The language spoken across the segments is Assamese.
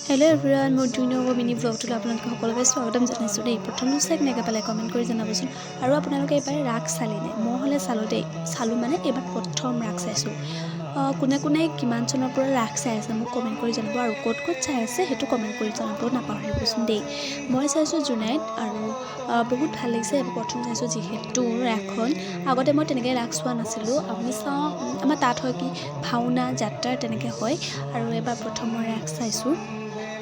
হেল্ল' এভৰিৱান, মোৰ জুনিয়ৰ মিনি ব্লগটোলৈ আপোনালোকে সকলোকে স্বাগতম জনাইছোঁ দেই। প্ৰথম চাই কেনেকৈ পালে কমেণ্ট কৰি জনাবচোন। আৰু আপোনালোকে এইবাৰ ৰাস চালিনে? মই হ'লে চালোঁ দেই, চালোঁ মানে এইবাৰ প্ৰথম ৰাস চাইছোঁ। কোনে কোনে কিমান চনৰ পৰা ৰাস চাই আছে মোক কমেণ্ট কৰি জনাব, আৰু ক'ত ক'ত চাই আছে সেইটো কমেণ্ট কৰি জনাব নাপাহৰিবচোন দেই। মই চাইছোঁ জুনাইত, আৰু বহুত ভাল লাগিছে। এইবাৰ প্ৰথম চাইছোঁ যিহেতু ৰাসখন। আগতে মই তেনেকৈ ৰাস চোৱা নাছিলোঁ। আমি চাওঁ, আমাৰ তাত হয় কি ভাওনা যাত্ৰা তেনেকৈ হয়, আৰু এইবাৰ প্ৰথম মই ৰাস চাইছোঁ।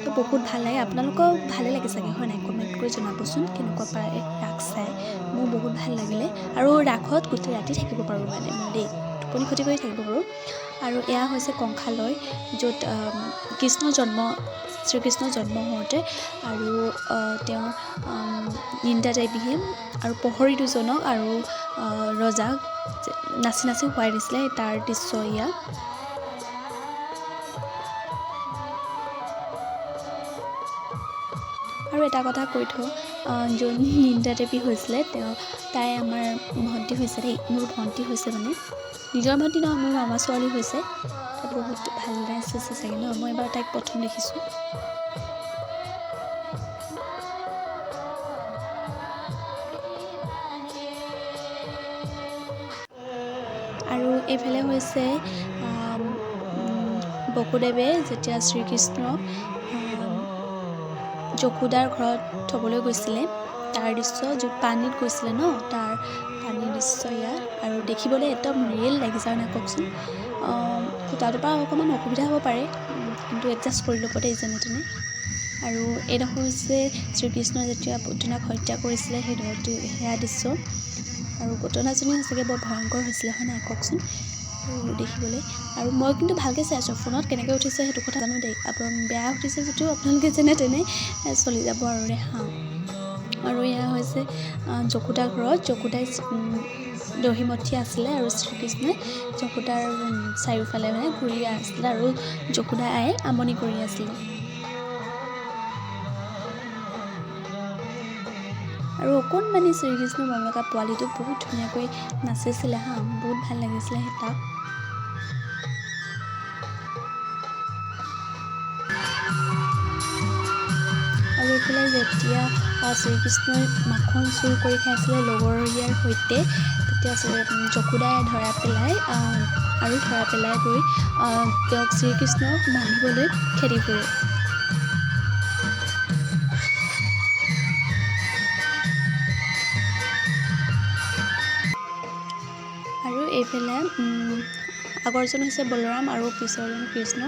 তো বহুত ভাল লাগে। আপোনালোকৰ ভালে লাগে চাগে হয় নাই? কমেণ্ট কৰি জনাবচোন কেনেকুৱা পায় ৰাস চাই। মোৰ বহুত ভাল লাগিলে, আৰু ৰাসত গোটেই ৰাতি থাকিব পাৰোঁ মানে মই দেই, টোপনি ক্ষতি কৰি থাকিব পাৰোঁ। আৰু এয়া হৈছে কংসালয়, য'ত শ্ৰীকৃষ্ণ জন্ম হওঁতে আৰু তেওঁৰ নিন্দা দেৱী আৰু প্ৰহৰী দুজনক আৰু ৰজাক নাচি নাচি শুৱাই দিছিলে, তাৰ দৃশ্য এয়া। আৰু এটা কথা কৈ থওঁ, যোন নিন্দা দেৱী হৈছিলে তাই আমাৰ ভণ্টি হৈছে দেই। মোৰ ভণ্টি হৈছে মানে, নিজৰ ভণ্টি নহয়, মোৰ মামা ছোৱালী হৈছে। তাই বহুত ভাল নাচিছে চাগে ন? মই এবাৰ তাইক প্ৰথম দেখিছোঁ। আৰু এইফালে হৈছে বসুদেৱে যেতিয়া শ্ৰীকৃষ্ণক যশোদাৰ ঘৰত থ'বলৈ গৈছিলে, তাৰ দৃশ্য, য'ত পানীত গৈছিলে ন, তাৰ পানীৰ দৃশ্য ইয়াত। আৰু দেখিবলৈ একদম ৰিয়েল লাগিছে আৰু নাই কওকচোন। সূতাটোৰ পৰা অকণমান অসুবিধা হ'ব পাৰে, কিন্তু এডজাষ্ট কৰি ল'ব দেই যেনে তেনে। আৰু এইডোখৰ হৈছে শ্ৰীকৃষ্ণই যেতিয়া পুতনাক হত্যা কৰিছিলে সেয়া দৃশ্য। আৰু ঘটনাজনী সঁচাকৈ বৰ ভয়ংকৰ হৈছিলে হয় নাই কওকচোন দেখিবলৈ। আৰু মই কিন্তু ভালকৈ চাইছোঁ, ফোনত কেনেকৈ উঠিছে সেইটো কথা জানো দেই। বেয়া উঠিছে যদিও আপোনালোকে যেনে তেনে চলি যাব আৰু হা। আৰু এয়া হৈছে যশোদাৰ ঘৰত। যশোদাই দহিমঠি আছিলে, আৰু শ্ৰীকৃষ্ণই যশোদাৰ চাৰিওফালে মানে ঘূৰি আছিলে, আৰু যশোদা আয়ে আমনি কৰি আছিলে। আৰু অকণমানি শ্ৰীকৃষ্ণ মৰম লগা পোৱালিটো বহুত ধুনীয়াকৈ নাচিছিলে হা, বহুত ভাল লাগিছিলে তাক। আৰু এইফালে যেতিয়া শ্ৰীকৃষ্ণই মাখন চুৰ কৰি খাইছিলে লগৰীয়াৰ সৈতে, তেতিয়া যশোদাই ধৰা পেলাই গৈ তেওঁক শ্ৰীকৃষ্ণক মাৰিবলৈ খেদি ফুৰে। আৰু এইফালে আগৰজন হৈছে বলোৰাম আৰু পিছৰজন কৃষ্ণ,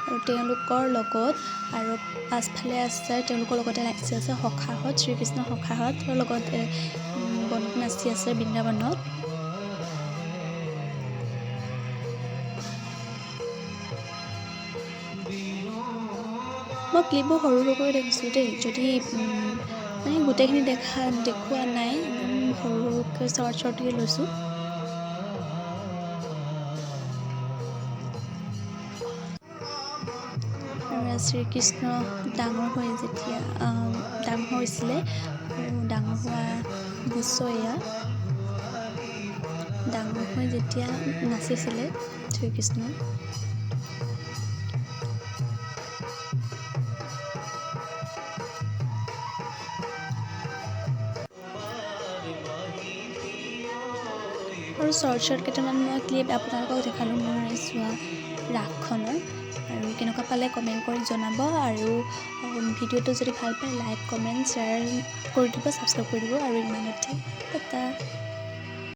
আৰু তেওঁলোকৰ লগত আৰু পাছফালে আছে তেওঁলোকৰ লগতে নাচি আছে সখাহঁত, শ্ৰীকৃষ্ণৰ সখাহঁতৰ লগত বনত নাচি আছে বৃন্দাবনত। মই ক্লিপবোৰ সৰু সৰুকৈ দেখিছোঁ দেই, যদি মানে গোটেইখিনি দেখুওৱা নাই, সৰু সৰুকৈ শ্বৰ্টকৈ লৈছোঁ। আৰু শ্ৰীকৃষ্ণ ডাঙৰ হৈছিলে, আৰু ডাঙৰ হোৱা দৃশ্য এয়া। ডাঙৰ হৈ যেতিয়া নাচিছিলে শ্ৰীকৃষ্ণ। আৰু শ্বৰ্ট কেইটামান মই ক্লিপ আপোনালোকক দেখালোঁ মোৰ চোৱা ৰাসখনৰ। আৰু কেনেকুৱা পালে কমেণ্ট কৰি জনাব, আৰু ভিডিঅ'টো যদি ভাল পায় লাইক কমেণ্ট শ্বেয়াৰ কৰি দিব, ছাবস্ক্ৰাইব কৰি দিব। আৰু ইমানতে টাটা।